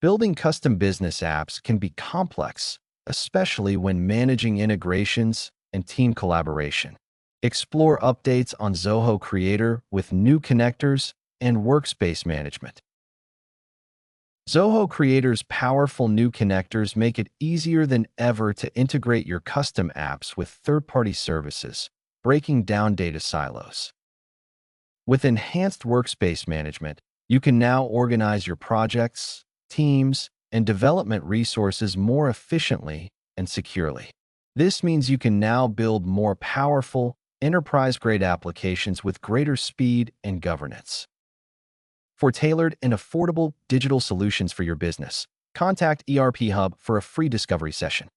Building custom business apps can be complex, especially when managing integrations and team collaboration. Explore updates on Zoho Creator with new connectors and workspace management. Zoho Creator's powerful new connectors make it easier than ever to integrate your custom apps with third-party services, breaking down data silos. With enhanced workspace management, you can now organize your projects, teams, and development resources more efficiently and securely. This means you can now build more powerful, enterprise-grade applications with greater speed and governance. For tailored and affordable digital solutions for your business, contact Erphub for a free discovery session.